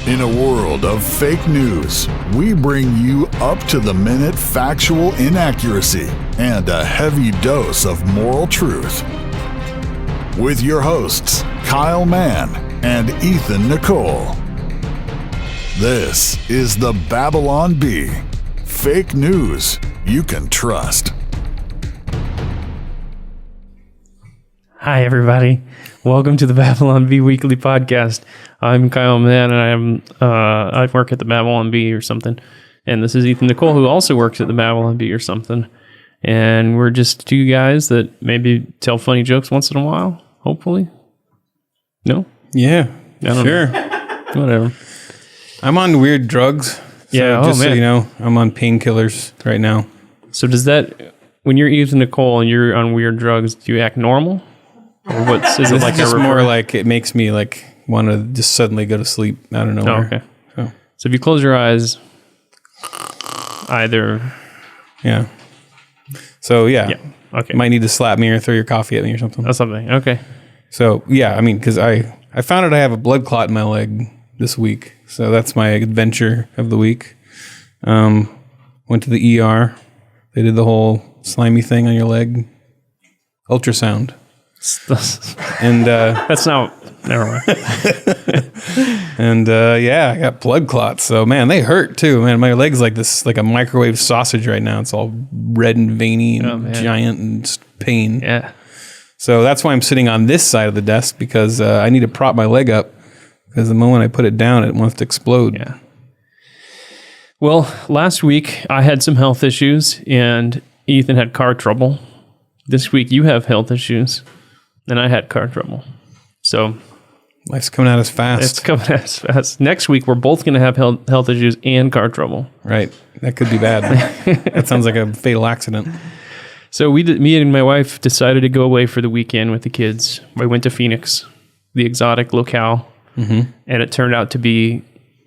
In a world of fake news, we bring you up-to-the-minute factual inaccuracy and a heavy dose of moral truth. With your hosts, Kyle Mann and Ethan Nicole. This is the Babylon Bee. Fake news you can trust. Hi, everybody. Welcome to the Babylon Bee Weekly Podcast. I'm Kyle Mann, and I work at the Babylon Bee or something. And this is Ethan Nicole, who also works at the Babylon Bee or something. And we're just two guys that maybe tell funny jokes once in a while, hopefully. No? Yeah, sure. Whatever. I'm on weird drugs. So so you know, I'm on painkillers right now. So does that, when you're Ethan Nicole and you're on weird drugs, do you act normal? Or is it like just more like it makes me like want to just suddenly go to sleep out of nowhere. Oh, okay. So if you close your eyes, either. Yeah. So yeah. Okay. Might need to slap me or throw your coffee at me or something. That's something. Okay. So yeah, I mean, because I found out I have a blood clot in my leg this week. So that's my adventure of the week. Went to the ER. They did the whole slimy thing on your leg. Ultrasound. And that's not, never mind. And yeah, I got blood clots. So man, they hurt too. Man, my leg's like this, like a microwave sausage right now. It's all red and veiny and giant and just pain. Yeah. So that's why I'm sitting on this side of the desk, because I need to prop my leg up, because the moment I put it down, it wants to explode. Yeah. Well, last week I had some health issues and Ethan had car trouble. This week you have health issues. And I had car trouble. So life's coming at us fast. It's coming at us fast. Next week, we're both going to have health issues and car trouble. Right. That could be bad. That sounds like a fatal accident. So me and my wife decided to go away for the weekend with the kids. We went to Phoenix, the exotic locale. Mm-hmm. And it turned out to be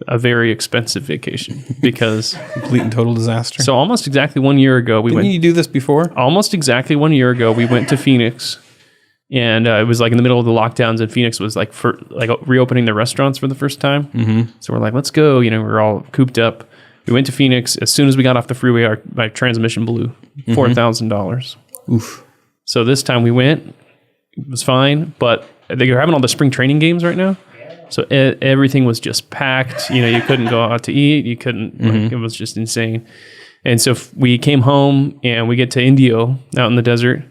a very expensive vacation because complete and total disaster. So almost exactly 1 year ago, Didn't you do this before? Almost exactly 1 year ago, we went to Phoenix. And it was like in the middle of the lockdowns, and Phoenix was like reopening their restaurants for the first time. Mm-hmm. So we're like, let's go. You know, we're all cooped up. We went to Phoenix. As soon as we got off the freeway, my transmission blew. $4,000. Oof. So this time we went. It was fine, but they're having all the spring training games right now. So everything was just packed. You know, you couldn't go out to eat. You couldn't. Like, it was just insane. And so we came home, and we get to Indio out in the desert.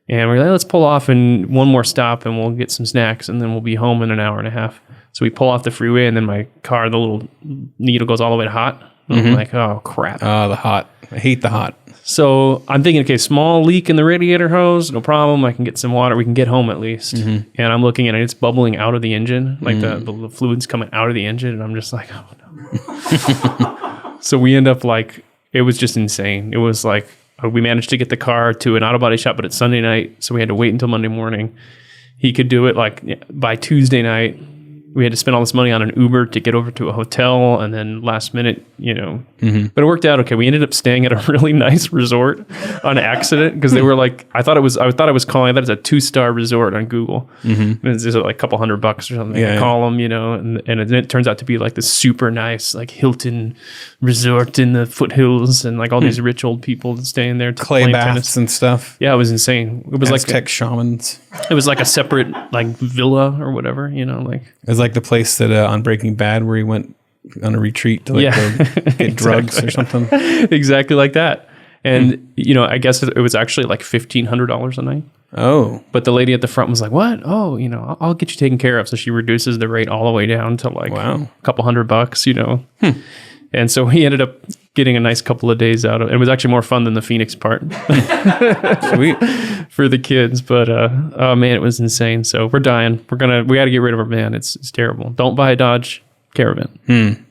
And we're like, let's pull off and one more stop and we'll get some snacks and then we'll be home in an hour and a half. So we pull off the freeway and then my car, the little needle goes all the way to hot. I'm like, oh, crap. Oh, the hot. I hate the hot. So I'm thinking, okay, small leak in the radiator hose, no problem. I can get some water. We can get home at least. And I'm looking at it. It's bubbling out of the engine. Like the fluid's coming out of the engine. And I'm just like, oh, no. So we end up like, it was just insane. It was like, we managed to get the car to an auto body shop, but it's Sunday night, so we had to wait until Monday morning. He could do it like by Tuesday night. We had to spend all this money on an Uber to get over to a hotel, and then last minute, you know. But it worked out okay. We ended up staying at a really nice resort on accident because they were like, I thought it was calling that it's a 2-star resort on Google. And it's just like a couple $100 or something. I call them, you know, and it turns out to be like this super nice like Hilton resort in the foothills, and like all these rich old people staying there to clay baths tennis and stuff. Yeah, it was insane. It was Aztec shamans. It was like a separate like villa or whatever, you know, like. It was like the place that on Breaking Bad where he went on a retreat to like go get drugs or something. Exactly like that. And, you know, I guess it was actually like $1,500 a night. Oh. But the lady at the front was like, what? Oh, you know, I'll get you taken care of. So she reduces the rate all the way down to like a couple $100, you know. And so he ended up getting a nice couple of days out of it. It was actually more fun than the Phoenix part. Sweet. For the kids. But, oh man, it was insane. So we're dying. We got to get rid of our van. It's terrible. Don't buy a Dodge Caravan.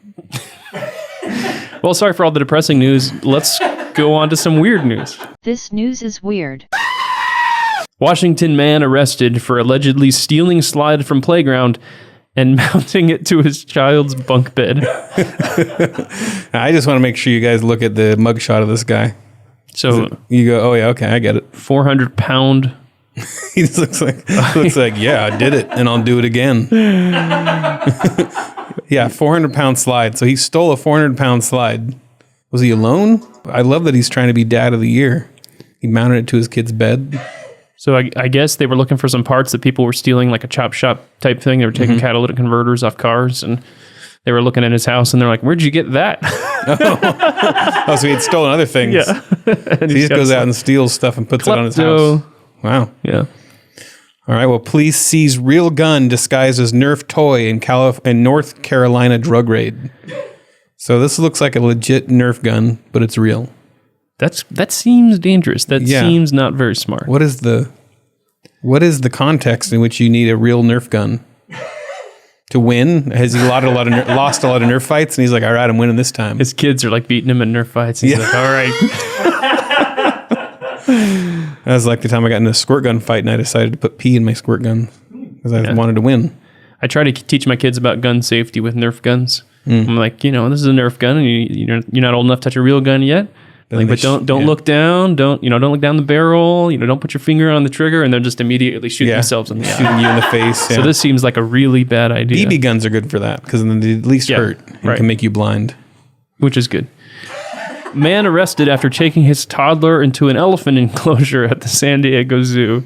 Well, sorry for all the depressing news. Let's go on to some weird news. This news is weird. Washington man arrested for allegedly stealing slide from playground and mounting it to his child's bunk bed. I just want to make sure you guys look at the mugshot of this guy. So you go, oh yeah, okay, I get it. 400-pound. He just looks like, yeah, I did it, and I'll do it again. Yeah, 400-pound slide. So he stole a 400-pound slide. Was he alone? I love that he's trying to be dad of the year. He mounted it to his kid's bed. So I guess they were looking for some parts that people were stealing, like a chop shop type thing. They were taking catalytic converters off cars, and they were looking at his house, and they're like, "Where'd you get that?" Oh, so he had stolen other things. Yeah. So he just goes out and steals stuff and puts it on his house. Wow. Yeah. All right. Well, police seize real gun disguised as Nerf toy in North Carolina drug raid. So this looks like a legit Nerf gun, but it's real. That seems dangerous. That seems not very smart. What is the context in which you need a real Nerf gun to win? Has he lost a lot of Nerf fights, and he's like, "All right, I'm winning this time." His kids are like beating him in Nerf fights. He's like, "All right." That was like the time I got in a squirt gun fight, and I decided to put pee in my squirt gun because I wanted to win. I try to teach my kids about gun safety with Nerf guns. I'm like, this is a Nerf gun, and you're not old enough to touch a real gun yet. But don't look down. Don't look down the barrel. Don't put your finger on the trigger, and they'll just immediately shoot themselves in the eye. Shooting you in the face. Yeah. So this seems like a really bad idea. BB guns are good for that because then they at least hurt and can make you blind, which is good. Man arrested after taking his toddler into an elephant enclosure at the San Diego Zoo.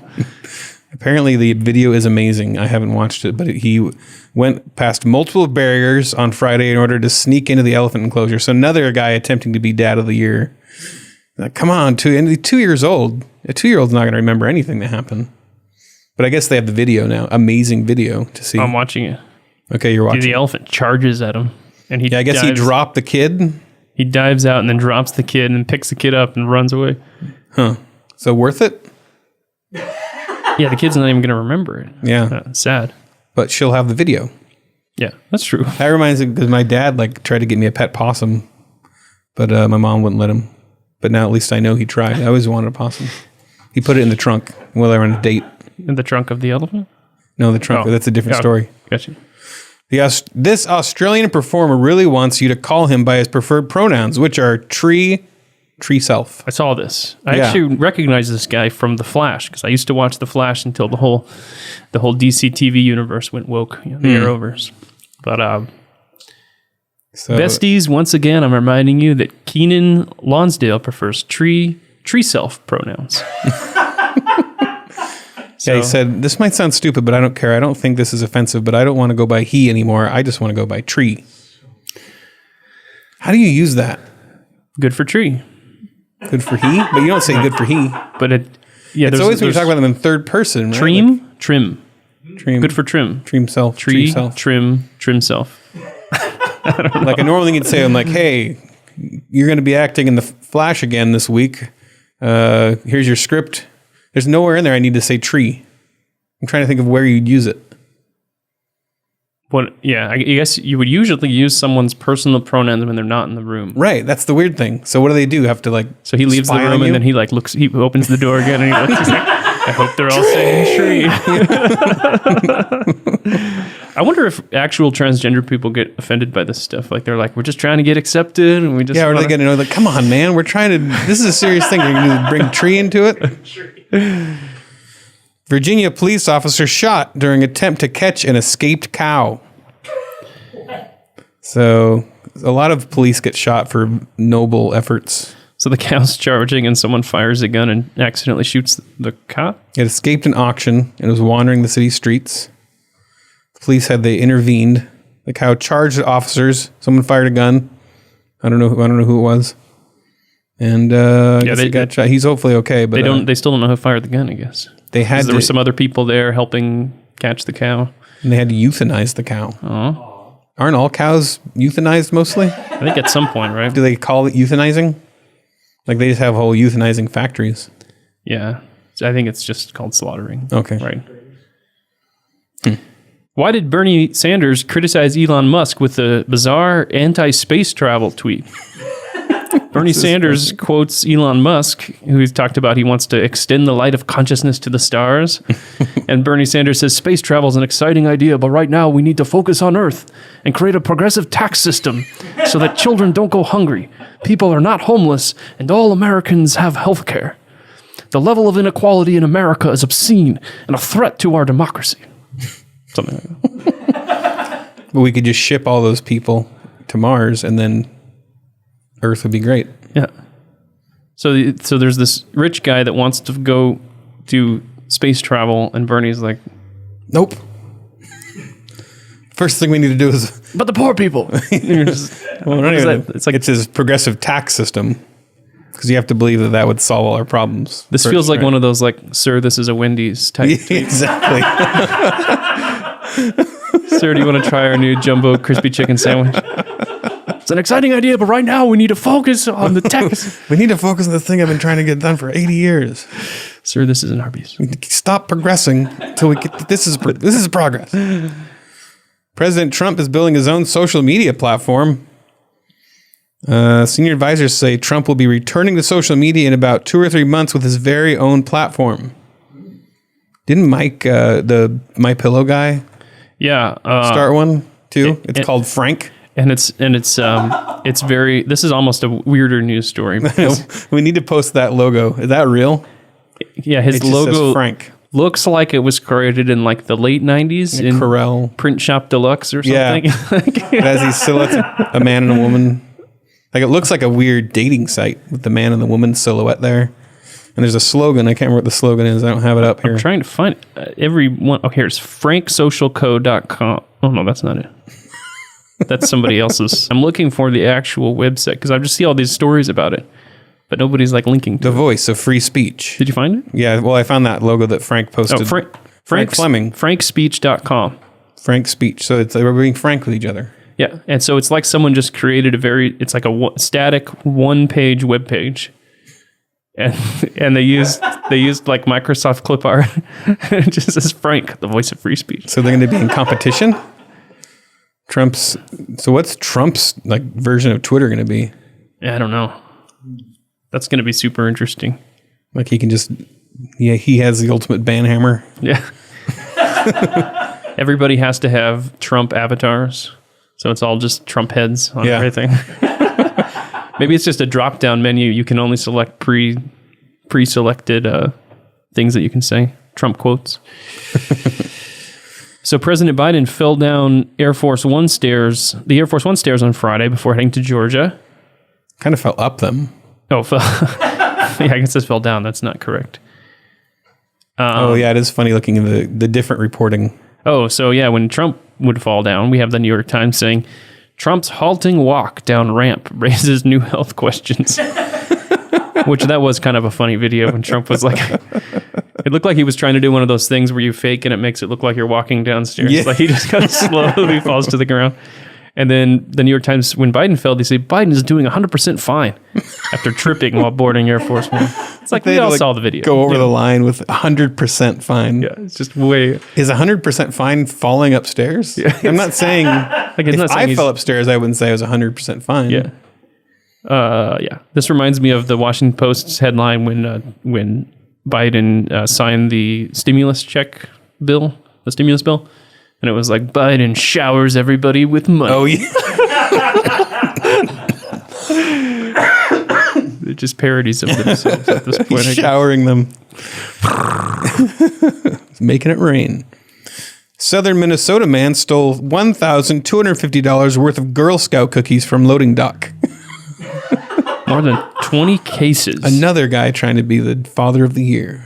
Apparently, the video is amazing. I haven't watched it, but he went past multiple barriers on Friday in order to sneak into the elephant enclosure. So another guy attempting to be dad of the year. Like, come on, 2 years old. A 2-year-old's not going to remember anything that happened. But I guess they have the video now. Amazing video to see. I'm watching it. Okay, you're watching. The elephant charges at him, and he. Yeah, I guess he dropped the kid. He dives out and then drops the kid and picks the kid up and runs away. Huh. So worth it? Yeah, the kid's not even going to remember it. Yeah. Sad. But she'll have the video. Yeah, that's true. That reminds me, because my dad tried to get me a pet possum, but my mom wouldn't let him. But now at least I know he tried. I always wanted a possum. He put it in the trunk while they were on a date. In the trunk of the elephant? No, the trunk. Oh. That's a different story. Gotcha. This Australian performer really wants you to call him by his preferred pronouns, which are tree self. I saw this. I actually recognize this guy from The Flash because I used to watch The Flash until the whole DC TV universe went woke, the Arrowverse. But besties, once again, I'm reminding you that Keenan Lonsdale prefers tree self pronouns. Yeah, he said, this might sound stupid, but I don't care. I don't think this is offensive, but I don't want to go by he anymore. I just want to go by tree. How do you use that? Good for tree. Good for he? But you don't say good for he. But it's always when you talk about them in third person, right? Trim. Good for trim. Trim self. Tree, self. trim self. Like a normal thing you'd say, I'm like, hey, you're going to be acting in The Flash again this week. Here's your script. There's nowhere in there I need to say tree. I'm trying to think of where you'd use it. I guess you would usually use someone's personal pronouns when they're not in the room. Right. That's the weird thing. So what do they do? Have to So he leaves the room and then he looks. He opens the door again and he looks. He's like, I hope they're all saying tree. I wonder if actual transgender people get offended by this stuff. Like they're like, we're just trying to get accepted, and we just or they get to know, like, come on, man, we're trying to. This is a serious thing. You're going to bring tree into it. Virginia police officer shot during attempt to catch an escaped cow. So a lot of police get shot for noble efforts. So the cow's charging and someone fires a gun and accidentally shoots the cow? It escaped an auction and was wandering the city streets. Police said they intervened. The cow charged at officers. Someone fired a gun. I don't know who it was. And he got shot. He's hopefully okay, but they still don't know who fired the gun, I guess. There were some other people there helping catch the cow. And they had to euthanize the cow. Oh. Aren't all cows euthanized mostly? I think at some point, right? Do they call it euthanizing? Like they just have whole euthanizing factories. Yeah. I think it's just called slaughtering. Okay. Right. Why did Bernie Sanders criticize Elon Musk with a bizarre anti-space travel tweet? Bernie Sanders quotes Elon Musk, who's talked about he wants to extend the light of consciousness to the stars. And Bernie Sanders says space travel is an exciting idea, but right now we need to focus on Earth and create a progressive tax system so that children don't go hungry, people are not homeless, and all Americans have health care. The level of inequality in America is obscene and a threat to our democracy. Something like that. But we could just ship all those people to Mars, and then Earth would be great. Yeah. So there's this rich guy that wants to go do space travel, and Bernie's like, nope. First thing we need to do is... but the poor people. It's his progressive tax system, because you have to believe that would solve all our problems. This feels like one of those, like, sir, this is a Wendy's type. Exactly. Sir, do you want to try our new jumbo crispy chicken sandwich? It's an exciting idea, but right now we need to focus on the text. We need to focus on the thing I've been trying to get done for 80 years. Sir, this is an Arby's. We need to stop progressing until we get... This is progress. President Trump is building his own social media platform. Senior advisors say Trump will be returning to social media in about 2 or 3 months with his very own platform. Didn't Mike, the My Pillow guy, start one too? It's called Frank, and it's very. This is almost a weirder news story. We need to post that logo. Is that real? Yeah, his It just logo says Frank. Looks like it was created in like the late 90s in Corel Print Shop Deluxe or something. Yeah. It has these silhouettes, a man and a woman. Like, it looks like a weird dating site with the man and the woman silhouette there. And there's a slogan. I can't remember what the slogan is. I don't have it up here. I'm trying to find every one. Oh, here's franksocialco.com. Oh, no, that's not it. That's somebody else's. I'm looking for the actual website because I just see all these stories about it, but nobody's like linking to The it. voice of free speech. Did you find it? Yeah, well, I found that logo that Frank posted. Oh, Frank Fleming. Frankspeech.com. Frank speech. So it's we're being frank with each other. Yeah, and so it's like someone just created it's like a static one-page web page, and they used like Microsoft clip art. It just says Frank, the voice of free speech. So they're going to be in competition. So what's Trump's like version of Twitter going to be? Yeah, I don't know. That's going to be super interesting. Like he can just, he has the ultimate ban hammer. Yeah. Everybody has to have Trump avatars. So it's all just Trump heads on everything. Maybe it's just a drop-down menu. You can only select pre-selected things that you can say. Trump quotes. So President Biden fell down the Air Force One stairs on Friday before heading to Georgia. Kind of fell up them. Oh, yeah, I guess it fell down. That's not correct. It is funny looking at the different reporting. Oh, so yeah, when Trump would fall down, we have the New York Times saying, Trump's halting walk down ramp raises new health questions. Which that was kind of a funny video when Trump was like, it looked like he was trying to do one of those things where you fake and it makes it look like you're walking downstairs. Yeah. Like he just kind of slowly falls to the ground. And then the New York Times, when Biden fell, they say Biden is doing 100% fine after tripping while boarding Air Force One. It's like we all saw the video. Go over the line with 100% fine. Yeah, it's just way. Is 100% fine falling upstairs? Yeah, I'm not saying. Like if I fell upstairs, I wouldn't say I was 100% fine. Yeah. Yeah. This reminds me of the Washington Post's headline when Biden signed the stimulus bill, and it was like Biden showers everybody with money. Oh yeah. They're just parodies of themselves at this point. He's showering them. Making it rain. Southern Minnesota man stole $1,250 worth of Girl Scout cookies from loading dock. More than 20 cases. Another guy trying to be the father of the year.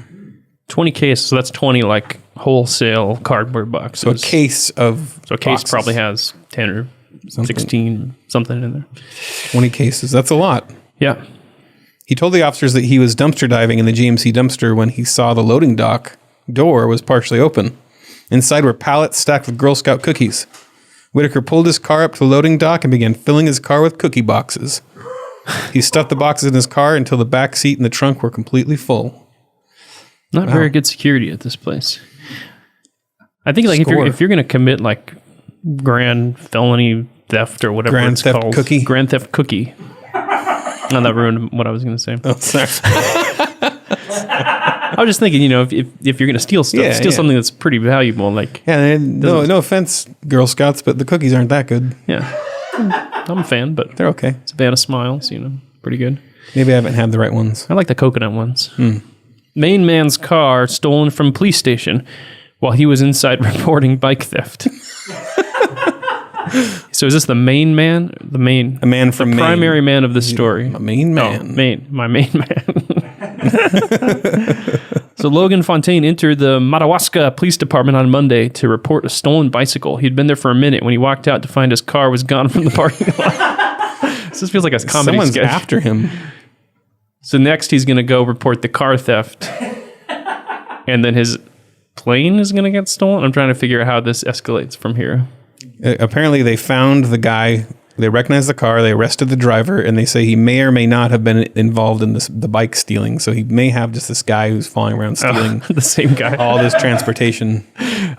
20 cases, so that's 20 like wholesale cardboard boxes. So a case boxes. Probably has 10 or 16 something in there. 20 cases. That's a lot. Yeah. He told the officers that he was dumpster diving in the GMC dumpster when he saw the loading dock door was partially open. Inside were pallets stacked with Girl Scout cookies. Whitaker pulled his car up to the loading dock and began filling his car with cookie boxes. He stuffed the boxes in his car until the back seat and the trunk were completely full. Not very good security at this place. I think like if you're going to commit like grand felony theft or whatever it's called. Grand theft cookie. No, that ruined what I was going to say. Oh, sorry. I was just thinking, if you're going to steal stuff, something that's pretty valuable. Like no offense, Girl Scouts, but the cookies aren't that good. Yeah. I'm a fan, but they're okay. It's a band of smiles, pretty good. Maybe I haven't had the right ones. I like the coconut ones. Maine man's car stolen from police station while he was inside reporting bike theft. So is this the main man? A man from the Maine. primary man of the story. A Maine man. My main man. So Logan Fontaine entered the Madawaska Police Department on Monday to report a stolen bicycle. He'd been there for a minute when he walked out to find his car was gone from the parking lot. So this feels like a comedy Someone's sketch. after him. So next he's going to go report the car theft. And then his plane is going to get stolen. I'm trying to figure out how this escalates from here. Apparently they found the guy. They recognized the car. They arrested the driver, and they say he may or may not have been involved in the bike stealing. So he may have just this guy who's following around stealing The same guy. all this transportation.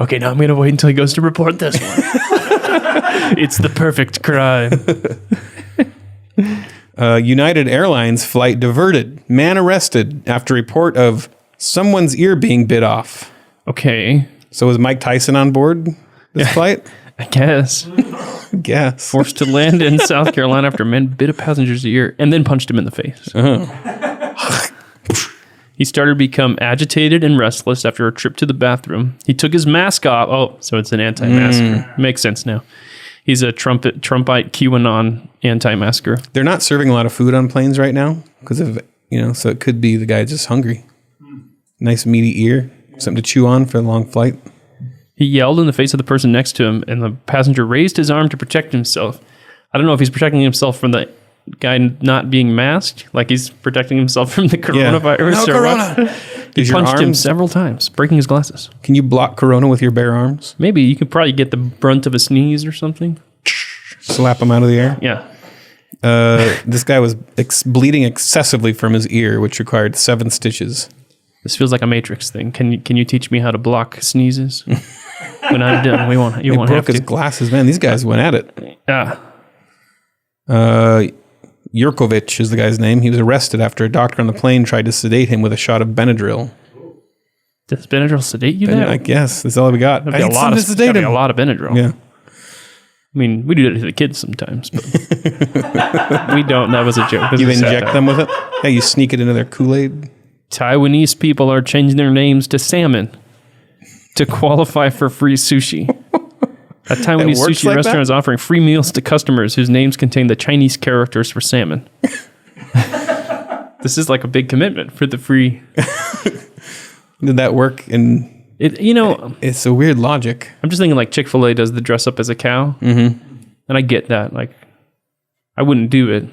Okay, now I'm going to wait until he goes to report this one. It's the perfect crime. United Airlines flight diverted. Man arrested after report of someone's ear being bit off. Okay, So was Mike Tyson on board this flight? I guess. Guess. Forced to land in South Carolina after men bit a passenger's ear and then punched him in the face. He started to become agitated and restless after a trip to the bathroom. He took his mask off. Oh, so it's an anti-masker. Makes sense now. He's a Trumpite QAnon anti-masker. They're not serving a lot of food on planes right now because of, so it could be the guy just hungry. Nice meaty ear, something to chew on for a long flight. He yelled in the face of the person next to him, and the passenger raised his arm to protect himself. I don't know if he's protecting himself from the guy not being masked, like he's protecting himself from the coronavirus. No or corona. what. He punched him several times, breaking his glasses. Can you block corona with your bare arms? Maybe you could probably get the brunt of a sneeze or something. Slap him out of the air? Yeah. This guy was bleeding excessively from his ear, which required 7 stitches. This feels like a Matrix thing. Can you teach me how to block sneezes? When I'm done, you won't He have broke his to. glasses, man. These guys went at it. Yurkovich is the guy's name. He was arrested after a doctor on the plane tried to sedate him with a shot of Benadryl. Does Benadryl sedate you? I guess that's all we got. That'd be a lot of Benadryl. Yeah. I mean, we do it to the kids sometimes, but we don't. That was a joke. This You is inject satire. them with it? Yeah, you sneak it into their Kool-Aid. Taiwanese people are changing their names to salmon to qualify for free sushi. A Taiwanese works sushi like restaurant that? is offering free meals to customers whose names contain the Chinese characters for salmon. This is like a big commitment for the free. Did that work? It's a weird logic. I'm just thinking like Chick-fil-A does the dress up as a cow. Mm-hmm. And I get that. Like, I wouldn't do it,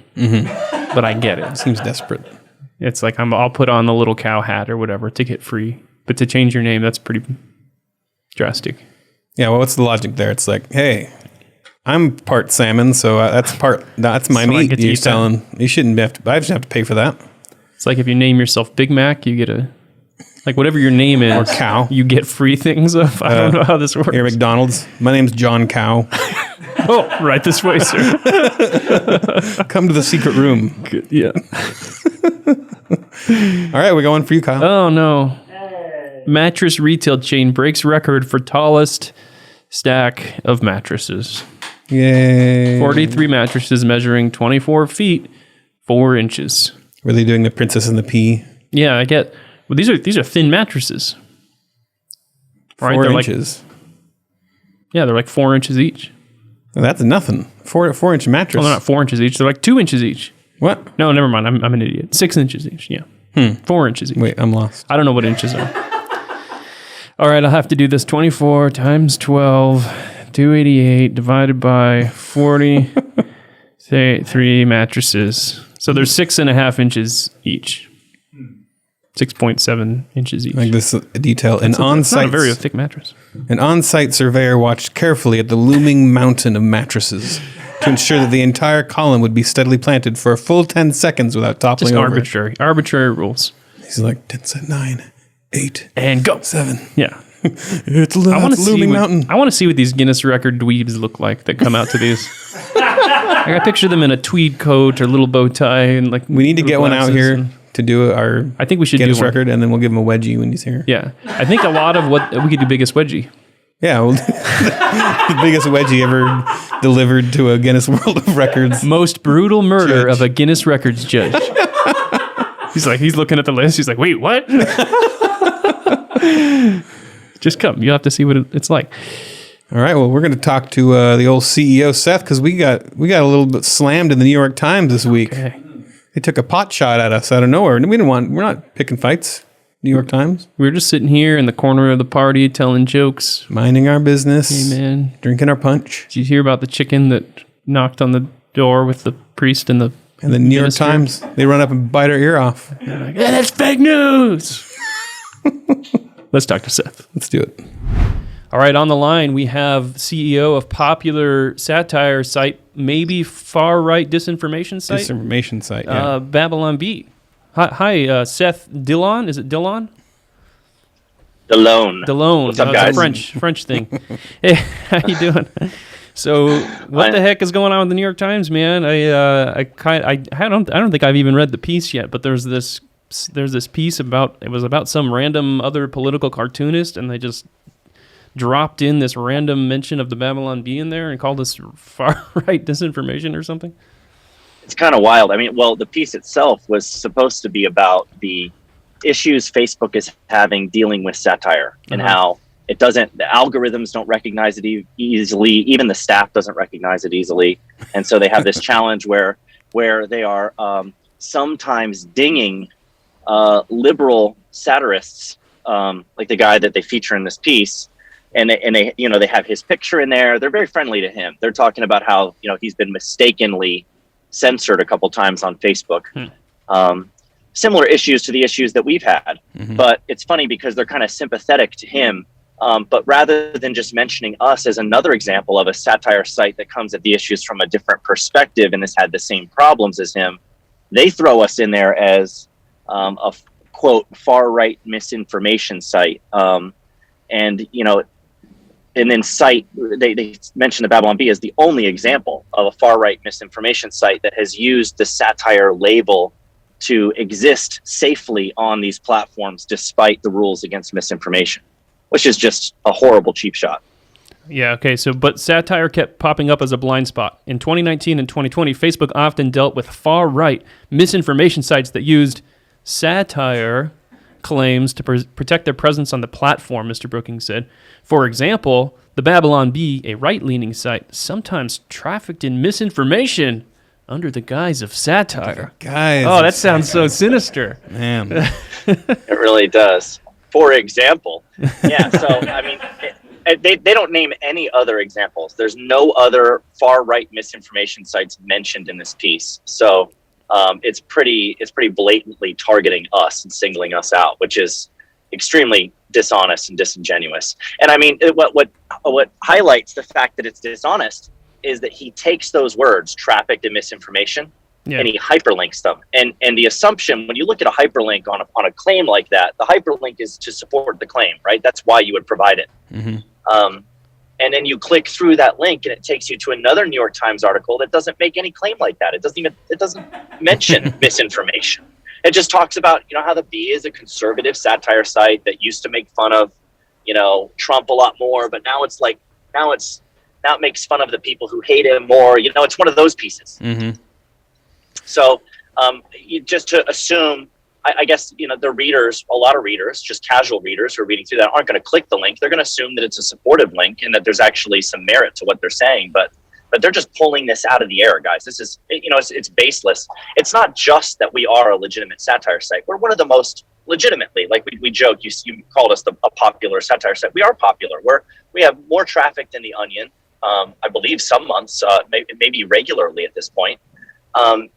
but I get it. Seems desperate. It's like I'll put on the little cow hat or whatever to get free. But to change your name, that's pretty drastic. Yeah, well, what's the logic there? It's like, hey, I'm part salmon, so that's my So I meat. get to You're eat that. selling. You shouldn't have to. I shouldn't have to pay for that. It's like if you name yourself Big Mac, you get like whatever your name is. Or cow. You get free things of. I don't know how this works. Here, McDonald's. My name's John Cow. Oh, right this way, sir. Come to the secret room. Good. Yeah. All right, we're going for you, Kyle. Oh, no. Mattress retail chain breaks record for tallest stack of mattresses. Yay. 43 mattresses measuring 24 feet, 4 inches. Were they doing the Princess and the Pea? Yeah, I get. Well, these are thin mattresses. Right? 4 They're inches. They're like 4 inches each. Well, that's nothing. 4-inch mattress. Well, they're not 4 inches each. They're like 2 inches each. What? No, never mind. I'm an idiot. 6 inches each. Yeah. 4 inches each. Wait, I'm lost. I don't know what inches are. All right, I'll have to do this. 24 times 12, 288 divided by 40, 3 mattresses. So there's 6.5 inches each. 6.7 inches each. Like this detail. It's not a very thick mattress. An on-site surveyor watched carefully at the looming mountain of mattresses to ensure that the entire column would be steadily planted for a full 10 seconds without toppling Just over. arbitrary rules. He's like, 10 cent 9, 8, And go. 7. Yeah. It's a I want to looming mountain. I want to see what these Guinness record dweebs look like that come out to these. I picture them in a tweed coat or little bow tie and like. We need to little get one out glasses here and- to do our I think we should Guinness do one. record, and then we'll give him a wedgie when he's here. Yeah, I think a lot of what we could do biggest wedgie. Yeah, well, the biggest wedgie ever delivered to a Guinness World of Records. Most brutal murder Judge. of a Guinness Records judge. He's looking at the list. He's like, wait, what? Just come. You'll have to see what it's like. All right. Well, we're going to talk to the old CEO Seth because we got a little bit slammed in the New York Times this week. Okay. They took a pot shot at us out of nowhere, and we're not picking fights. New York Times, We were just sitting here in the corner of the party telling jokes. minding our business. Hey, man. Drinking our punch. Did you hear about the chicken that knocked on the door with the priest and the And the New York minister? Times, they run up and bite our ear off. Like, yeah, that's fake news. Let's talk to Seth. Let's do it. All right, on the line, we have CEO of popular satire site, maybe far-right disinformation site, Disinformation site. Yeah. Babylon Bee. Hi, Seth Dillon. Is it Dillon? Dillon. Dillon. What's up, It's a guys? French thing. Hey, how you doing? So, what the heck is going on with the New York Times, man? I don't think I've even read the piece yet, but there's this piece about some random other political cartoonist, and they just dropped in this random mention of the Babylon Bee in there and called this far-right disinformation or something. It's kind of wild. I mean, well, the piece itself was supposed to be about the issues Facebook is having dealing with satire and how the algorithms don't recognize it easily. Even the staff doesn't recognize it easily. And so they have this challenge where they are sometimes dinging liberal satirists, like the guy that they feature in this piece. And they have his picture in there. They're very friendly to him. They're talking about how, he's been mistakenly censored a couple times on Facebook. Similar issues to the issues that we've had. But it's funny because they're kind of sympathetic to him. But rather than just mentioning us as another example of a satire site that comes at the issues from a different perspective and has had the same problems as him, they throw us in there as a quote far-right misinformation site. And then they mentioned the Babylon Bee as the only example of a far-right misinformation site that has used the satire label to exist safely on these platforms despite the rules against misinformation, which is just a horrible cheap shot. Yeah, okay, but satire kept popping up as a blind spot. In 2019 and 2020, Facebook often dealt with far-right misinformation sites that used satire claims to protect their presence on the platform, Mr. Brookings said. For example, the Babylon Bee, a right-leaning site, sometimes trafficked in misinformation under the guise of satire. Guys. Oh, that sounds so sinister. Man. It really does. For example. Yeah, so, I mean, they don't name any other examples. There's no other far-right misinformation sites mentioned in this piece. So it's pretty blatantly targeting us and singling us out, which is extremely dishonest and disingenuous. And I mean, what highlights the fact that it's dishonest is that he takes those words, trafficked and misinformation, and he hyperlinks them. And the assumption, when you look at a hyperlink on a claim like that, the hyperlink is to support the claim, right? That's why you would provide it. And then you click through that link and it takes you to another New York Times article that doesn't make any claim like that. It doesn't mention misinformation. It just talks about, how the Bee is a conservative satire site that used to make fun of, Trump a lot more, but now it makes fun of the people who hate him more. It's one of those pieces. So just to assume, I guess, the readers, a lot of readers, just casual readers who are reading through that aren't going to click the link. They're going to assume that it's a supportive link and that there's actually some merit to what they're saying. But they're just pulling this out of the air, guys. This is, it's baseless. It's not just that we are a legitimate satire site. We're one of the most legitimately, like we joke, you called us a popular satire site. We are popular. We have more traffic than The Onion. I believe some months, maybe regularly at this point. And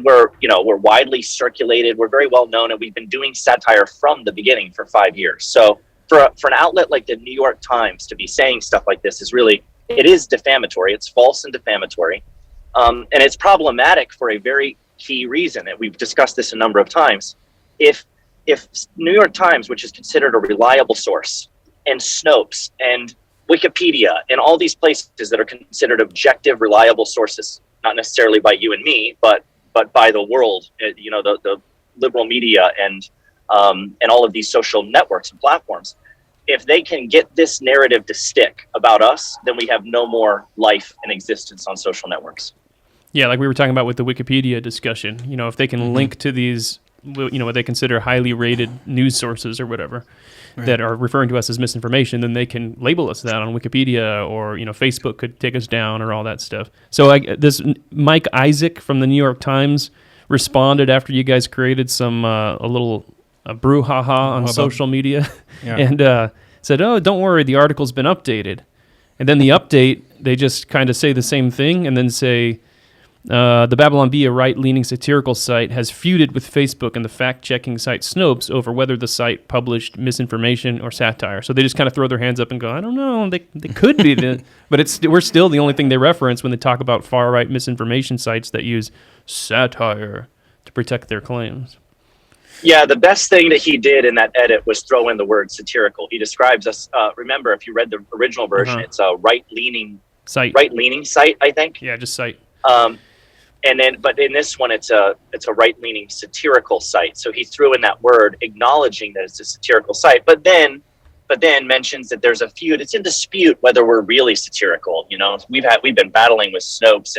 we're widely circulated. We're very well known, and we've been doing satire from the beginning for 5 years. So for an outlet like the New York Times to be saying stuff like this it is defamatory. It's false and defamatory, and it's problematic for a very key reason. And we've discussed this a number of times. If New York Times, which is considered a reliable source, and Snopes and Wikipedia and all these places that are considered objective, reliable sources, not necessarily by you and me, but by the world, the liberal media and all of these social networks and platforms. If they can get this narrative to stick about us, then we have no more life and existence on social networks. Yeah, like we were talking about with the Wikipedia discussion. If they can link to these what they consider highly rated news sources or whatever that are referring to us as misinformation, then they can label us that on Wikipedia, or Facebook could take us down, or all that stuff. So this Mike Isaac from the New York Times responded after you guys created some a little brouhaha on social media, and said, "Oh, don't worry, the article's been updated." And then the update, they just kind of say the same thing, and then say, the Babylon Bee, a right-leaning satirical site, has feuded with Facebook and the fact-checking site Snopes over whether the site published misinformation or satire. So they just kind of throw their hands up and go, I don't know, they could be, but we're still the only thing they reference when they talk about far-right misinformation sites that use satire to protect their claims. Yeah, the best thing that he did in that edit was throw in the word satirical. He describes us, remember, if you read the original version, it's a right-leaning site, I think. Yeah, just site. But in this one, it's a right-leaning satirical site. So he threw in that word, acknowledging that it's a satirical site, but then mentions that there's a feud. It's in dispute whether we're really satirical. We've been battling with Snopes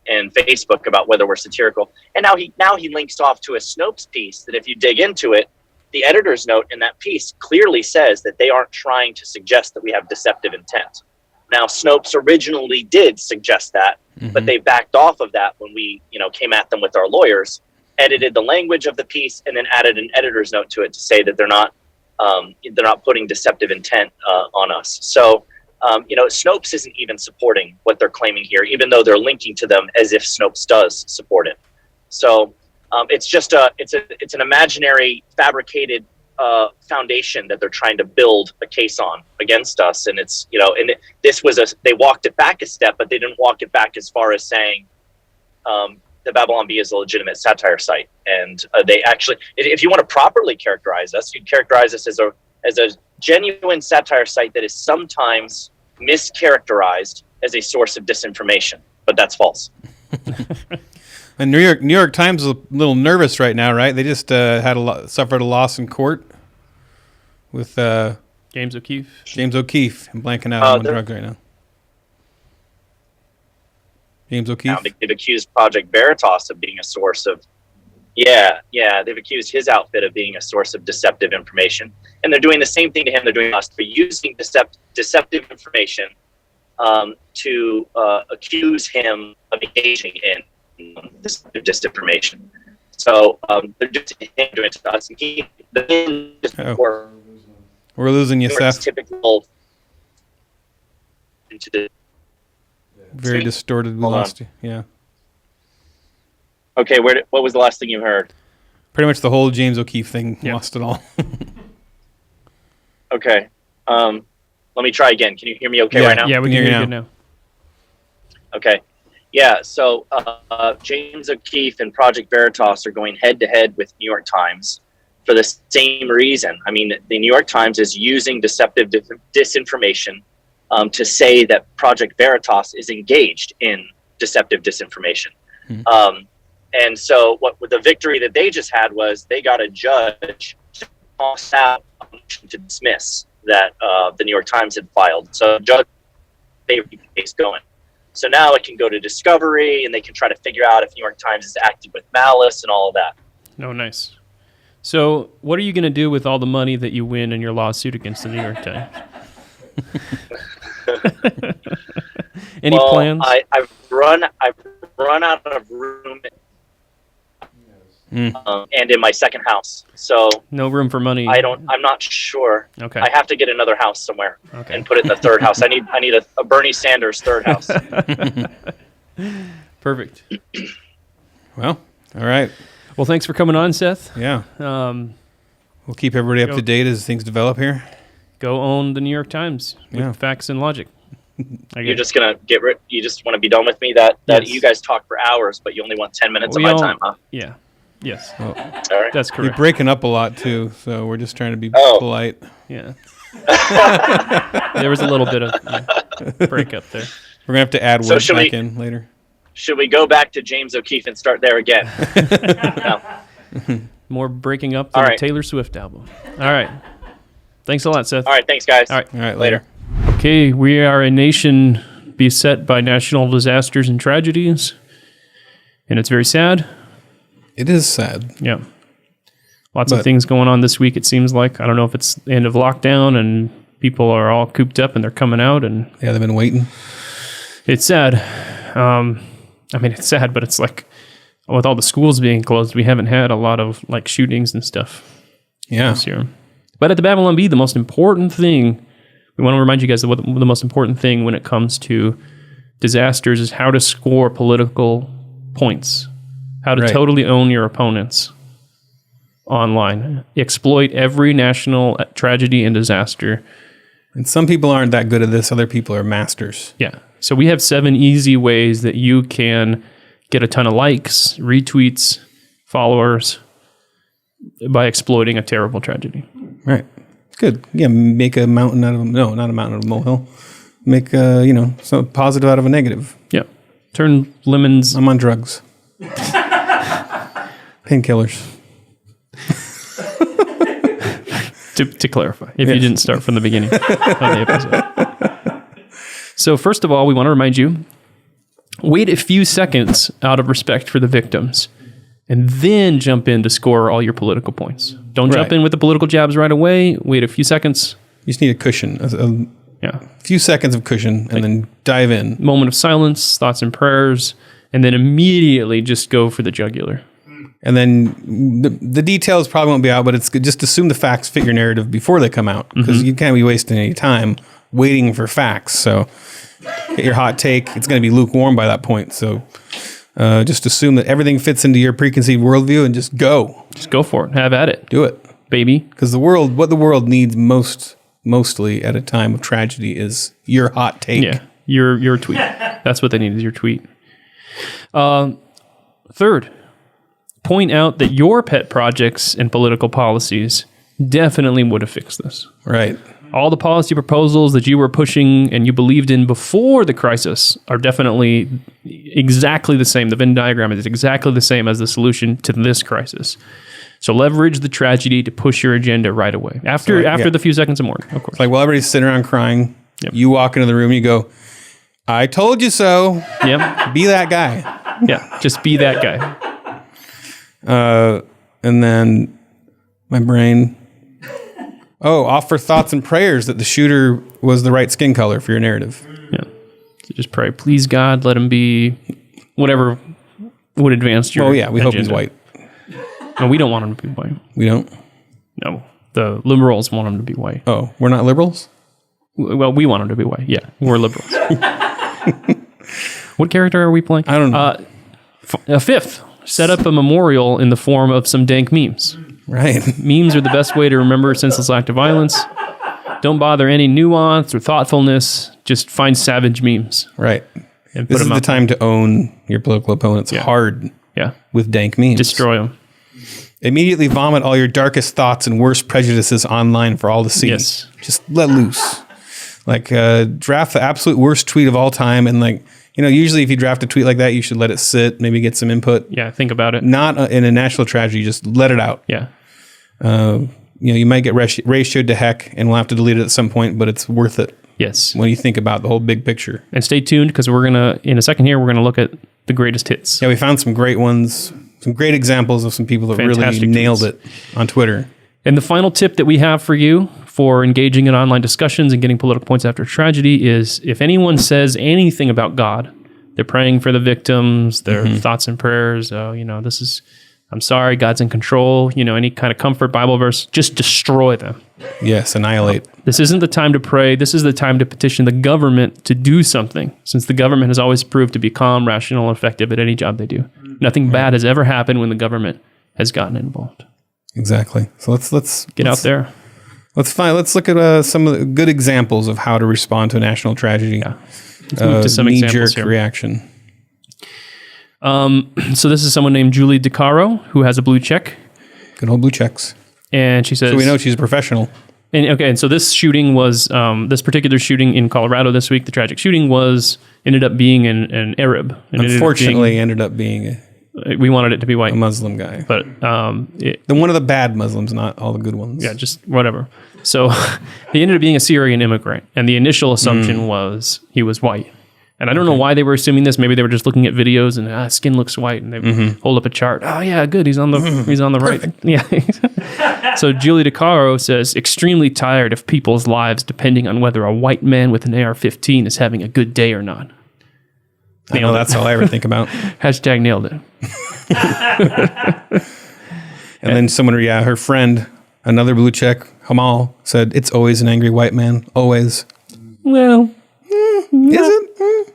and Facebook about whether we're satirical. And now he links off to a Snopes piece that, if you dig into it, the editor's note in that piece clearly says that they aren't trying to suggest that we have deceptive intent. Now, Snopes originally did suggest that, but they backed off of that when we, came at them with our lawyers, edited the language of the piece, and then added an editor's note to it to say that they're not putting deceptive intent on us. So, Snopes isn't even supporting what they're claiming here, even though they're linking to them as if Snopes does support it. So, it's just it's an imaginary, fabricated foundation that they're trying to build a case on against us. And it's, they walked it back a step, but they didn't walk it back as far as saying the Babylon Bee is a legitimate satire site. And they actually, if you want to properly characterize us, you'd characterize us as a genuine satire site that is sometimes mischaracterized as a source of disinformation, but that's false. And New York Times is a little nervous right now, right? They just suffered a loss in court with James O'Keefe. I'm blanking out on drugs right now. James O'Keefe. Now they've accused Project Veritas of being a source of. They've accused his outfit of being a source of deceptive information, and they're doing the same thing to him. They're doing to us. They're using deceptive information to accuse him of engaging in disinformation. So they're just doing it to us. We're losing you, Seth. Typical into the very distorted. We lost you. Yeah. Okay, what was the last thing you heard? Pretty much the whole James O'Keefe thing. Lost it all. Okay. Let me try again. Can you hear me okay right now? Yeah, we can hear you good now. Okay. Yeah, so James O'Keefe and Project Veritas are going head-to-head with New York Times for the same reason. I mean, the New York Times is using deceptive disinformation to say that Project Veritas is engaged in deceptive disinformation. And so what the victory that they just had was they got a judge to toss out a motion to dismiss that the New York Times had filed. So the judge favored the case going. So now it can go to discovery, and they can try to figure out if New York Times has acted with malice and all of that. Oh, nice. So what are you going to do with all the money that you win in your lawsuit against the New York Times? Any plans? I've run out of room, and in my second house, so no room for money. I'm not sure. Okay. I have to get another house somewhere and put it in the third house. I need a Bernie Sanders third house. Perfect. Well, all right. Well, thanks for coming on, Seth. Yeah. We'll keep everybody up to date as things develop here. Go own the New York Times with facts and logic. You're just gonna you just want to be done with me? That Yes. You guys talk for hours, but you only want 10 minutes of my time, huh? Yeah. Yes. All right. That's correct. You're breaking up a lot too, so we're just trying to be polite. Yeah. There was a little bit of break up there. We're gonna have to add words back in later. Should we go back to James O'Keefe and start there again? No. More breaking up than a Taylor Swift album. All right. Thanks a lot, Seth. All right. Thanks, guys. All right. Later. Okay, we are a nation beset by national disasters and tragedies, and it's very sad. It is sad. Yeah. Lots of things going on this week, it seems like. I don't know if it's the end of lockdown and people are all cooped up and they're coming out. And yeah, they've been waiting. It's sad. I mean, it's sad, but it's like with all the schools being closed, we haven't had a lot of like shootings and stuff this year. But at the Babylon Bee, the most important thing, we want to remind you guys of what the most important thing when it comes to disasters is how to score political points, how to totally own your opponents online, exploit every national tragedy and disaster. And some people aren't that good at this. Other people are masters. Yeah. So we have 7 easy ways that you can get a ton of likes, retweets, followers by exploiting a terrible tragedy. Right. Good. Yeah. Make a mountain out of no, not a mountain out of a molehill. Make something positive out of a negative. Yeah. Turn lemons. I'm on drugs. Painkillers. To clarify, if you didn't start from the beginning of the episode. So first of all, we want to remind you, wait a few seconds out of respect for the victims, and then jump in to score all your political points. Don't jump in with the political jabs right away. Wait a few seconds. You just need a cushion, a few seconds of cushion, and then dive in. Moment of silence, thoughts and prayers, and then immediately just go for the jugular. And then the details probably won't be out, but it's good. Just assume the facts fit your narrative before they come out, because you can't be wasting any time waiting for facts. So get your hot take. It's going to be lukewarm by that point. So just assume that everything fits into your preconceived worldview and just go. Just go for it. Have at it. Do it, baby. Because what the world needs mostly at a time of tragedy is your hot take. Yeah, your tweet. That's what they need, is your tweet. Third, point out that your pet projects and political policies definitely would have fixed this. Right. All the policy proposals that you were pushing and you believed in before the crisis are definitely exactly the same. The Venn diagram is exactly the same as the solution to this crisis. So leverage the tragedy to push your agenda right away. After the few seconds of mourning, of course. It's like while everybody's sitting around crying, you walk into the room and you go, I told you so. Yep. Be that guy. Yeah, just be that guy. And then my brain, offer thoughts and prayers that the shooter was the right skin color for your narrative. Yeah. So just pray, please God, let him be whatever would advance your we hope he's white. No, we don't want him to be white. We don't? No. The liberals want him to be white. Oh, we're not liberals? Well, we want him to be white. Yeah, we're liberals. What character are we playing? I don't know. Fifth, set up a memorial in the form of some dank memes. Right. Memes are the best way to remember a senseless act of violence. Don't bother any nuance or thoughtfulness. Just find savage memes. Right. And this is the time to own your political opponents hard. Yeah. With dank memes. Destroy them. Immediately vomit all your darkest thoughts and worst prejudices online for all to see. Yes. Just let loose. Like draft the absolute worst tweet of all time, and usually if you draft a tweet like that, you should let it sit, maybe get some input. Yeah, think about it. Not in a national tragedy, just let it out. Yeah. You might get ratioed to heck, and we'll have to delete it at some point, but it's worth it. Yes. When you think about the whole big picture. And stay tuned, because in a second here, we're going to look at the greatest hits. Yeah, we found some great ones, some great examples of some people that really nailed it on Twitter. And the final tip that we have for you for engaging in online discussions and getting political points after tragedy is, if anyone says anything about God, they're praying for the victims, their thoughts and prayers, I'm sorry, God's in control, any kind of comfort Bible verse, just destroy them. Yes, annihilate. This isn't the time to pray. This is the time to petition the government to do something, since the government has always proved to be calm, rational, and effective at any job they do. Nothing bad has ever happened when the government has gotten involved. Exactly. So let's get out there. Let's look at some of the good examples of how to respond to a national tragedy. Yeah. Let's move to some examples here. Reaction. So this is someone named Julie DeCaro, who has a blue check. Good old blue checks. And she says, so we know she's a professional. And so this shooting was this particular shooting in Colorado this week. The tragic shooting ended up being an Arab. Unfortunately, ended up being we wanted it to be white, a Muslim guy, but one of the bad Muslims, not all the good ones. Yeah, just whatever. So he ended up being a Syrian immigrant, and the initial assumption was he was white. And I don't know why they were assuming this. Maybe they were just looking at videos and skin looks white, and they hold up a chart. Oh yeah, good. He's on the right. Yeah. So Julie DeCaro says, extremely tired of people's lives depending on whether a white man with an AR-15 is having a good day or not. I know that's all I ever think about. Hashtag nailed it. And then someone, her friend, another blue check, Hamal, said, it's always an angry white man. Always. Well, is it?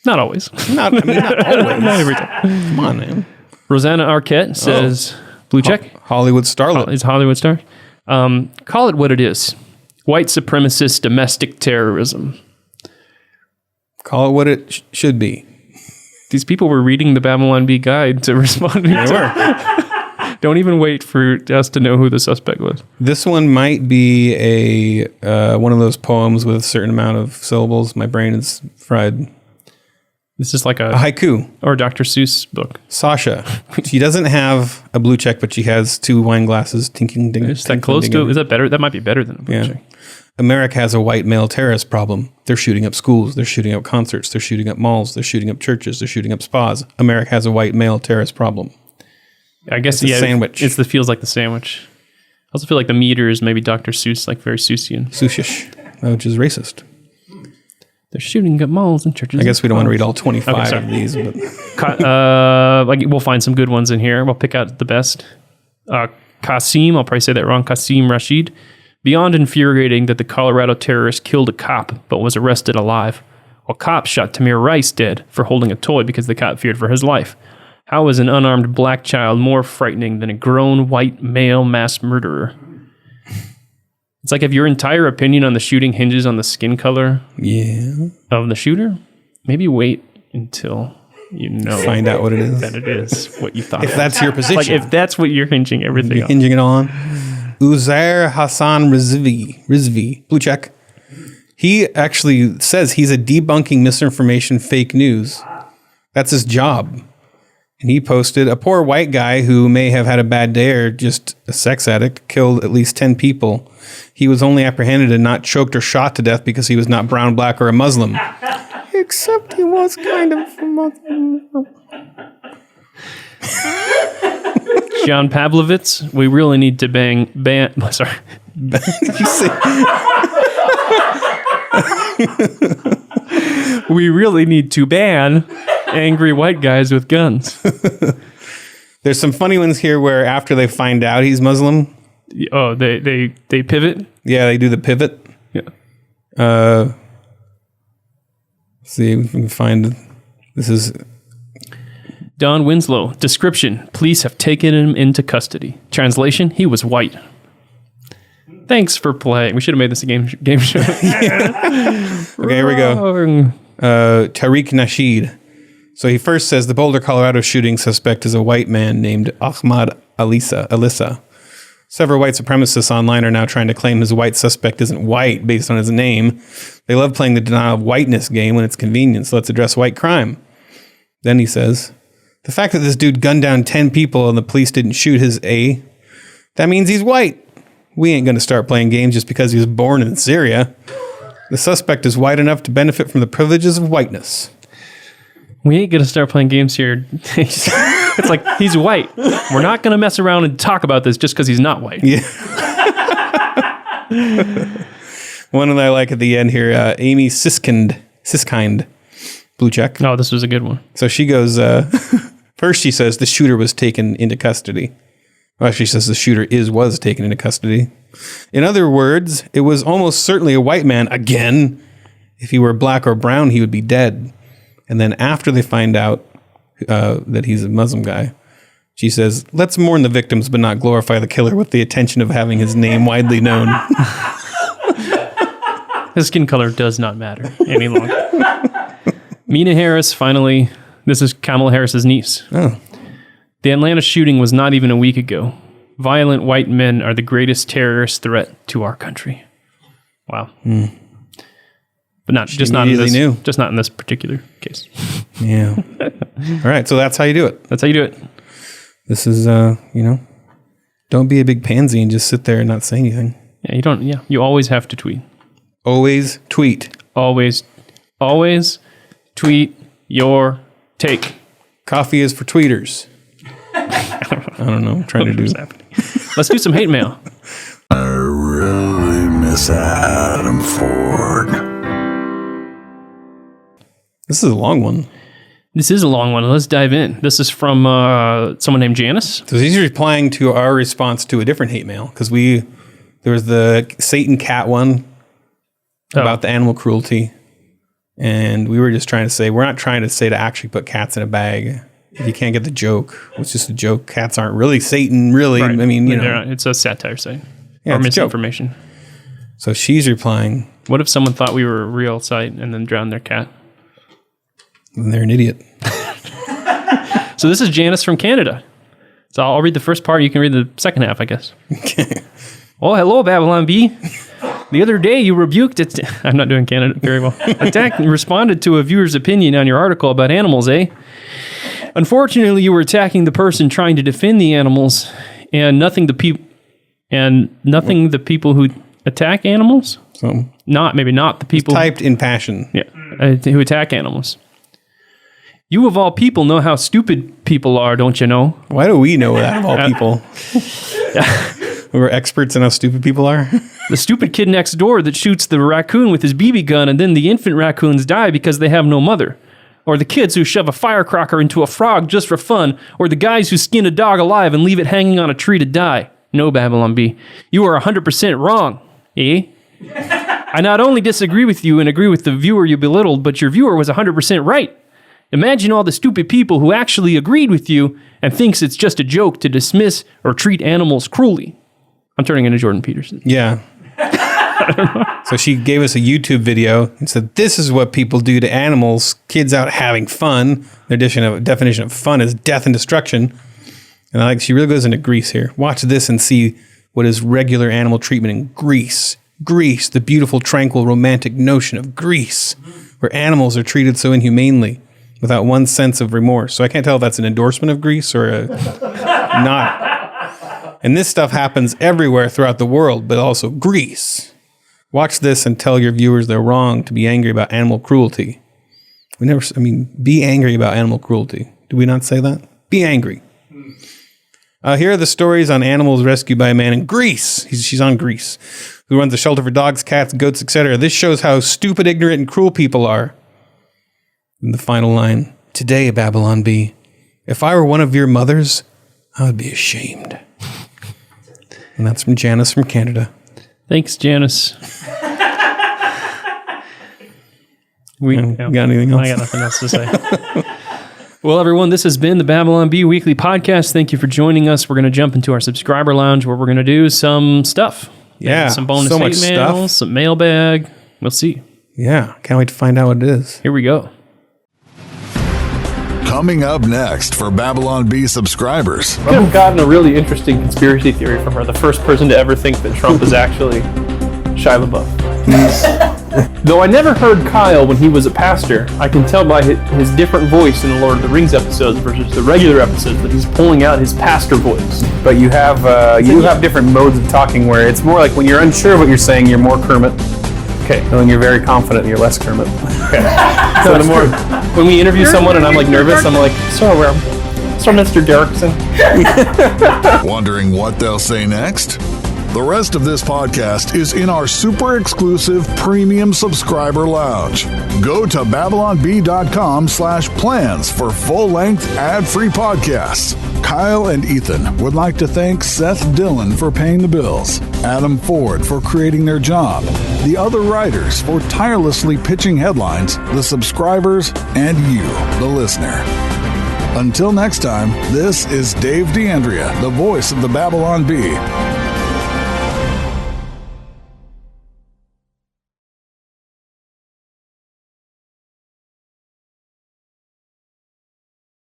Not always. Not always. Not every time. Come on, man. Rosanna Arquette says, blue check. Hollywood starlet. Is Hollywood star. Call it what it is. White supremacist domestic terrorism. Call it what it should be. These people were reading the Babylon Bee guide to responding. They were. Don't even wait for us to know who the suspect was. This one might be a one of those poems with a certain amount of syllables. My brain is fried. This is like a haiku. Or a Dr. Seuss book. Sasha. She doesn't have a blue check, but she has 2 wine glasses. Tinking, ding, is that close to it? Is that better? That might be better than a blue check. America has a white male terrorist problem. They're shooting up schools. They're shooting up concerts. They're shooting up malls. They're shooting up churches. They're shooting up spas. America has a white male terrorist problem. I guess it's a sandwich. It feels like the sandwich. I also feel like the meter is maybe Dr. Seuss, like very Seussian. Seussish, which is racist. They're shooting up malls and churches. I guess we don't want to read all 25 of these. But we'll find some good ones in here. We'll pick out the best. Qasim, I'll probably say that wrong, Qasim Rashid. Beyond infuriating that the Colorado terrorist killed a cop but was arrested alive, while cops shot Tamir Rice dead for holding a toy because the cop feared for his life. How is an unarmed black child more frightening than a grown white male mass murderer? It's like if your entire opinion on the shooting hinges on the skin color of the shooter, maybe wait until you know. Find out what it is. That it is what you thought. If that's your position. Like if that's what you're hinging everything on. Hinging it on. Uzair Hassan Rizvi, blue check. He actually says he's a debunking misinformation fake news. That's his job. And he posted, a poor white guy who may have had a bad day or just a sex addict killed at least 10 people. He was only apprehended and not choked or shot to death because he was not brown, black, or a Muslim. Except he was kind of a Muslim. John Pavlovitz, we really need to ban. Sorry. We really need to ban angry white guys with guns. There's some funny ones here where after they find out he's Muslim. Oh, they pivot? Yeah, they do the pivot. Yeah. Let's see if we can find. This is Don Winslow. Description: police have taken him into custody. Translation: he was white. Thanks for playing. We should have made this a game show. Okay, here we go. Tariq Nasheed. So he first says the Boulder, Colorado shooting suspect is a white man named Ahmad Alissa. Several white supremacists online are now trying to claim his white suspect isn't white based on his name. They love playing the denial of whiteness game when it's convenient, so let's address white crime. Then he says, the fact that this dude gunned down 10 people and the police didn't shoot his A, that means he's white. We ain't going to start playing games just because he was born in Syria. The suspect is white enough to benefit from the privileges of whiteness. We ain't going to start playing games here. It's like, he's white. We're not going to mess around and talk about this just because he's not white. Yeah. One that I like at the end here, Amy Siskind, blue check. Oh, this was a good one. So she goes, first she says the shooter was taken into custody. Well, she says the shooter was taken into custody. In other words, it was almost certainly a white man again. If he were black or brown, he would be dead. And then after they find out that he's a Muslim guy, she says, let's mourn the victims but not glorify the killer with the attention of having his name widely known. His skin color does not matter any longer. Mina Harris, finally, this is Kamala Harris's niece. Oh. The Atlanta shooting was not even a week ago. Violent white men are the greatest terrorist threat to our country. Wow. But not in this particular case. Yeah. All right, so that's how you do it. That's how you do it. This is don't be a big pansy and just sit there and not say anything. You always have to tweet. Always tweet. Always Tweet your take. Coffee is for tweeters. I don't know. I'm trying to do. Let's do some hate mail. I really miss Adam Ford. This is a long one. This is a long one. Let's dive in. This is from someone named Janice. So he's replying to our response to a different hate mail because there was the Satan cat one about the animal cruelty, and we were just trying to say we're not trying to say to actually put cats in a bag. If you can't get the joke, it's just a joke. Cats aren't really Satan, really. Right. I mean, it's a satire site Yeah, or it's a joke. misinformation. So she's replying, What if someone thought we were a real site and then drowned their cat? and they're an idiot. So this is Janice from Canada. So I'll read the first part. You can read the second half, I guess. Okay. Oh, hello, Babylon B. The other day you rebuked it. I'm not doing Canada very well. Attacked and responded to a viewer's opinion on your article about animals, eh? Unfortunately, you were attacking the person trying to defend the animals and nothing the people who attack animals. So Not the people typed in passion. who attack animals. You of all people know how stupid people are, don't you know? Why do we know that of all people? We're experts in how stupid people are. The stupid kid next door that shoots the raccoon with his BB gun and then the infant raccoons die because they have no mother. Or the kids who shove a firecracker into a frog just for fun. Or the guys who skin a dog alive and leave it hanging on a tree to die. No, Babylon B. You are 100% wrong, eh? I not only disagree with you and agree with the viewer you belittled, but your viewer was 100% right. Imagine all the stupid people who actually agreed with you and thinks it's just a joke to dismiss or treat animals cruelly. I'm turning into Jordan Peterson. Yeah. So she gave us a YouTube video and said, this is what people do to animals, kids out having fun. Their definition of fun is death and destruction. And she really goes into Greece here. Watch this and see what is regular animal treatment in Greece. Greece, the beautiful, tranquil, romantic notion of Greece, where animals are treated so inhumanely without one sense of remorse. So I can't tell if that's an endorsement of Greece or not. And this stuff happens everywhere throughout the world, but also Greece. Watch this and tell your viewers they're wrong to be angry about animal cruelty. Be angry about animal cruelty. Do we not say that? Be angry. Here are the stories on animals rescued by a man in Greece. She's on Greece, who runs a shelter for dogs, cats, goats, etc. This shows how stupid, ignorant, and cruel people are. And the final line, today, Babylon B, if I were one of your mothers, I would be ashamed. And that's from Janice from Canada. Thanks, Janice. Got anything else? I got nothing else to say. Well, everyone, this has been the Babylon Bee Weekly Podcast. Thank you for joining us. We're going to jump into our subscriber lounge where we're going to do some stuff. Yeah, some bonus so much hate mail, stuff. some mailbag. We'll see. Yeah, can't wait to find out what it is. Here we go. Coming up next for Babylon Bee subscribers. I could have gotten a really interesting conspiracy theory from her. The first person to ever think that Trump is actually Shia LaBeouf. Though I never heard Kyle when he was a pastor, I can tell by his different voice in the Lord of the Rings episodes versus the regular episodes that he's pulling out his pastor voice. But you have have different modes of talking where it's more like when you're unsure of what you're saying, you're more Kermit. Okay. And when you're very confident, you're less Kermit. Okay. So the more when we interview someone and I'm like nervous, I'm like, so Mr. Derrickson. Wondering what they'll say next? The rest of this podcast is in our super exclusive premium subscriber lounge. Go to babylonbee.com/plans for full-length ad-free podcasts. Kyle and Ethan would like to thank Seth Dillon for paying the bills, Adam Ford for creating their job, the other writers for tirelessly pitching headlines, the subscribers, and you, the listener. Until next time, this is Dave DeAndrea, the voice of the Babylon Bee.